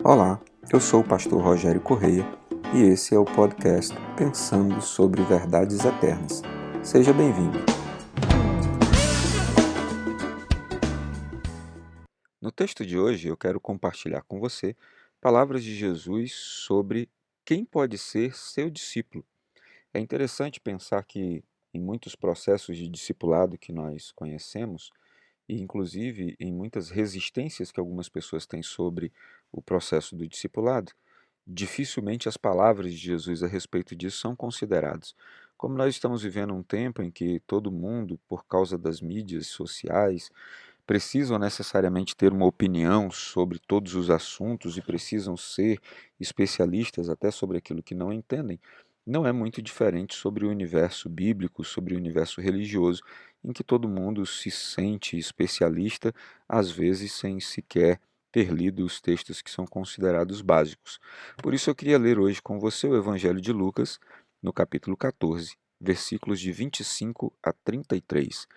Olá, eu sou o pastor Rogério Correia e esse é o podcast Pensando sobre Verdades Eternas. Seja bem-vindo. No texto de hoje eu quero compartilhar com você palavras de Jesus sobre quem pode ser seu discípulo. É interessante pensar que em muitos processos de discipulado que nós conhecemos, e inclusive em muitas resistências que algumas pessoas têm sobre o processo do discipulado, dificilmente as palavras de Jesus a respeito disso são consideradas. Como nós estamos vivendo um tempo em que todo mundo, por causa das mídias sociais, precisam necessariamente ter uma opinião sobre todos os assuntos e precisam ser especialistas até sobre aquilo que não entendem, não é muito diferente sobre o universo bíblico, sobre o universo religioso, em que todo mundo se sente especialista, às vezes sem sequer ter lido os textos que são considerados básicos. Por isso eu queria ler hoje com você o Evangelho de Lucas, no capítulo 14, versículos de 25 a 33.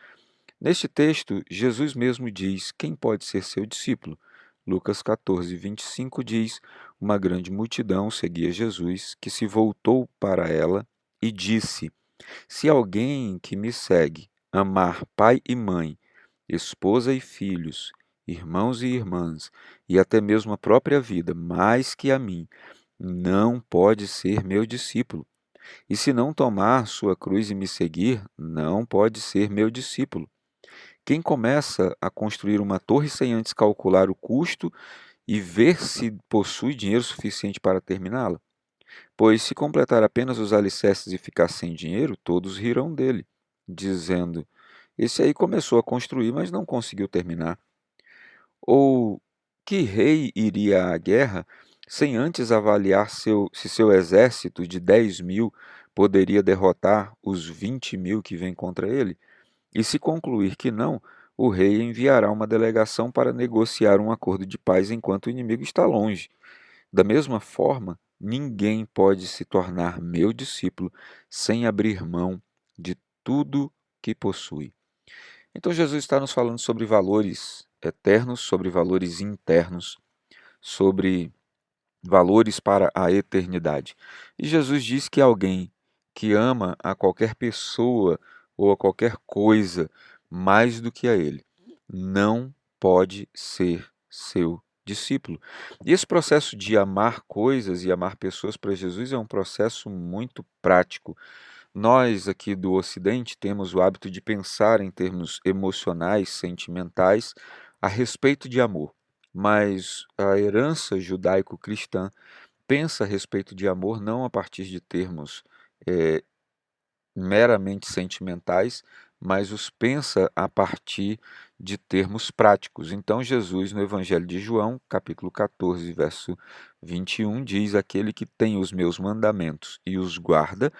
Neste texto, Jesus mesmo diz quem pode ser seu discípulo. Lucas 14, 25 diz: Uma grande multidão seguia Jesus, que se voltou para ela e disse: Se alguém que me segue amar pai e mãe, esposa e filhos, irmãos e irmãs, e até mesmo a própria vida, mais que a mim, não pode ser meu discípulo. E se não tomar sua cruz e me seguir, não pode ser meu discípulo. Quem começa a construir uma torre sem antes calcular o custo e ver se possui dinheiro suficiente para terminá-la? Pois se completar apenas os alicerces e ficar sem dinheiro, todos rirão dele, dizendo: Esse aí começou a construir, mas não conseguiu terminar. Ou que rei iria à guerra sem antes avaliar se seu exército de 10.000 poderia derrotar os 20.000 que vêm contra ele? E se concluir que não, o rei enviará uma delegação para negociar um acordo de paz enquanto o inimigo está longe. Da mesma forma, ninguém pode se tornar meu discípulo sem abrir mão de tudo que possui. Então, Jesus está nos falando sobre valores eternos, sobre valores internos, sobre valores para a eternidade. E Jesus diz que alguém que ama a qualquer pessoa ou a qualquer coisa mais do que a ele, não pode ser seu discípulo. E esse processo de amar coisas e amar pessoas para Jesus é um processo muito prático. Nós aqui do Ocidente temos o hábito de pensar em termos emocionais, sentimentais, a respeito de amor. Mas a herança judaico-cristã pensa a respeito de amor não a partir de termos eh, meramente sentimentais, mas os pensa a partir de termos práticos. Então, Jesus, no Evangelho de João, capítulo 14, verso 21, diz: Aquele que tem os meus mandamentos e os guarda,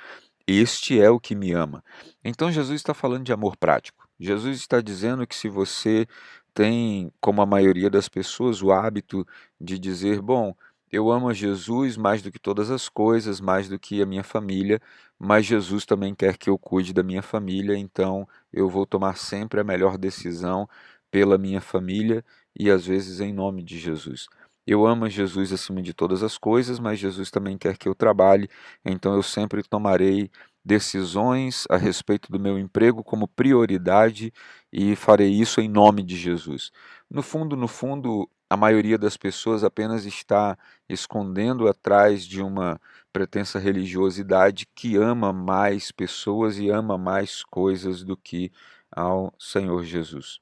este é o que me ama. Então, Jesus está falando de amor prático. Jesus está dizendo que se você tem, como a maioria das pessoas, o hábito de dizer: Bom, eu amo a Jesus mais do que todas as coisas, mais do que a minha família, mas Jesus também quer que eu cuide da minha família, então eu vou tomar sempre a melhor decisão pela minha família e às vezes em nome de Jesus. Eu amo a Jesus acima de todas as coisas, mas Jesus também quer que eu trabalhe, então eu sempre tomarei decisões a respeito do meu emprego como prioridade e farei isso em nome de Jesus. No fundo, a maioria das pessoas apenas está escondendo atrás de uma pretensa religiosidade que ama mais pessoas e ama mais coisas do que ao Senhor Jesus.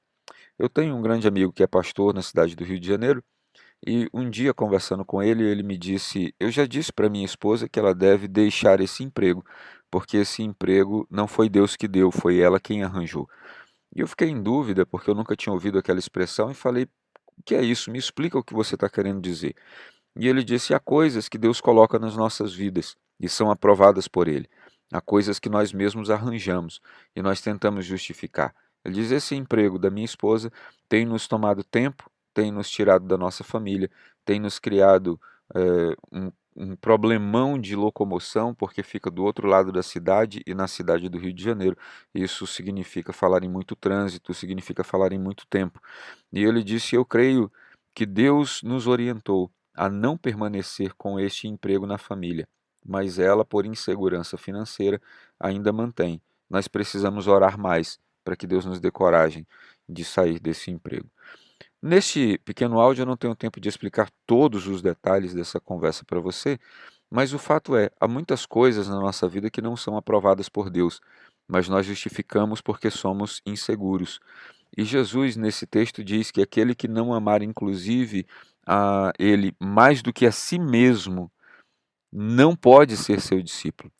Eu tenho um grande amigo que é pastor na cidade do Rio de Janeiro e um dia conversando com ele, ele me disse: Eu já disse para minha esposa que ela deve deixar esse emprego, porque esse emprego não foi Deus que deu, foi ela quem arranjou. E eu fiquei em dúvida, porque eu nunca tinha ouvido aquela expressão, e falei: O que é isso? Me explica o que você está querendo dizer. E ele disse: há coisas que Deus coloca nas nossas vidas e são aprovadas por Ele. Há coisas que nós mesmos arranjamos e nós tentamos justificar. Ele diz: esse emprego da minha esposa tem nos tomado tempo, tem nos tirado da nossa família, tem nos criado um problemão de locomoção, porque fica do outro lado da cidade e na cidade do Rio de Janeiro. Isso significa falar em muito trânsito, significa falar em muito tempo. E ele disse: eu creio que Deus nos orientou a não permanecer com este emprego na família, mas ela, por insegurança financeira, ainda mantém. Nós precisamos orar mais para que Deus nos dê coragem de sair desse emprego. Neste pequeno áudio eu não tenho tempo de explicar todos os detalhes dessa conversa para você, mas o fato é, há muitas coisas na nossa vida que não são aprovadas por Deus, mas nós justificamos porque somos inseguros. E Jesus, nesse texto, diz que aquele que não amar, inclusive, a ele mais do que a si mesmo, não pode ser seu discípulo.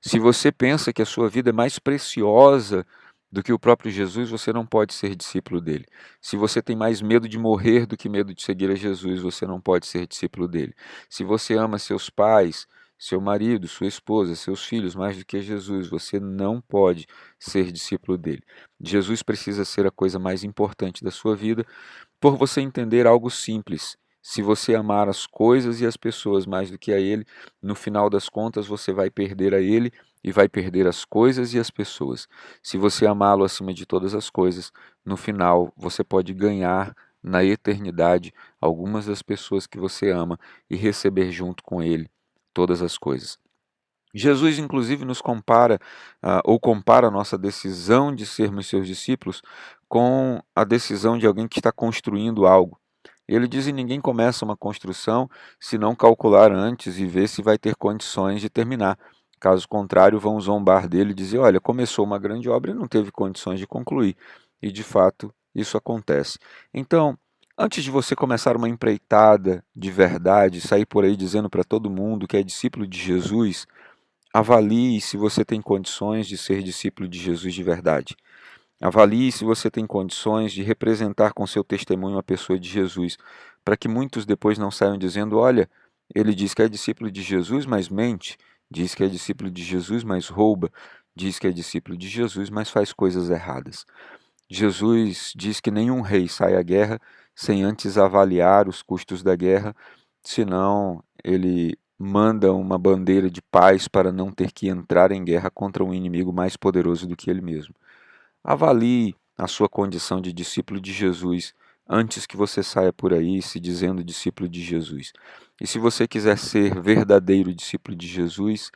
Se você pensa que a sua vida é mais preciosa do que o próprio Jesus, você não pode ser discípulo dele. Se você tem mais medo de morrer do que medo de seguir a Jesus, você não pode ser discípulo dele. Se você ama seus pais, seu marido, sua esposa, seus filhos mais do que Jesus, você não pode ser discípulo dele. Jesus precisa ser a coisa mais importante da sua vida, por você entender algo simples. Se você amar as coisas e as pessoas mais do que a Ele, no final das contas você vai perder a Ele e vai perder as coisas e as pessoas. Se você amá-lo acima de todas as coisas, no final você pode ganhar na eternidade algumas das pessoas que você ama e receber junto com Ele todas as coisas. Jesus, inclusive, nos compara, ou compara a nossa decisão de sermos seus discípulos com a decisão de alguém que está construindo algo. Ele diz que ninguém começa uma construção se não calcular antes e ver se vai ter condições de terminar. Caso contrário, vão zombar dele e dizer: olha, começou uma grande obra e não teve condições de concluir. E de fato, isso acontece. Então, antes de você começar uma empreitada de verdade, sair por aí dizendo para todo mundo que é discípulo de Jesus, avalie se você tem condições de ser discípulo de Jesus de verdade. Avalie se você tem condições de representar com seu testemunho a pessoa de Jesus, para que muitos depois não saiam dizendo: olha, ele diz que é discípulo de Jesus, mas mente, diz que é discípulo de Jesus, mas rouba, diz que é discípulo de Jesus, mas faz coisas erradas. Jesus diz que nenhum rei sai à guerra sem antes avaliar os custos da guerra, senão ele manda uma bandeira de paz para não ter que entrar em guerra contra um inimigo mais poderoso do que ele mesmo. Avalie a sua condição de discípulo de Jesus antes que você saia por aí se dizendo discípulo de Jesus. E se você quiser ser verdadeiro discípulo de Jesus,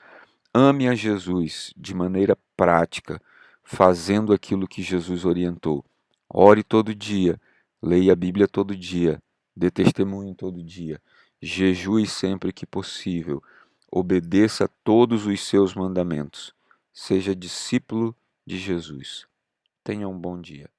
ame a Jesus de maneira prática, fazendo aquilo que Jesus orientou. Ore todo dia, leia a Bíblia todo dia, dê testemunho todo dia, jejue sempre que possível, obedeça a todos os seus mandamentos. Seja discípulo de Jesus. Tenha um bom dia.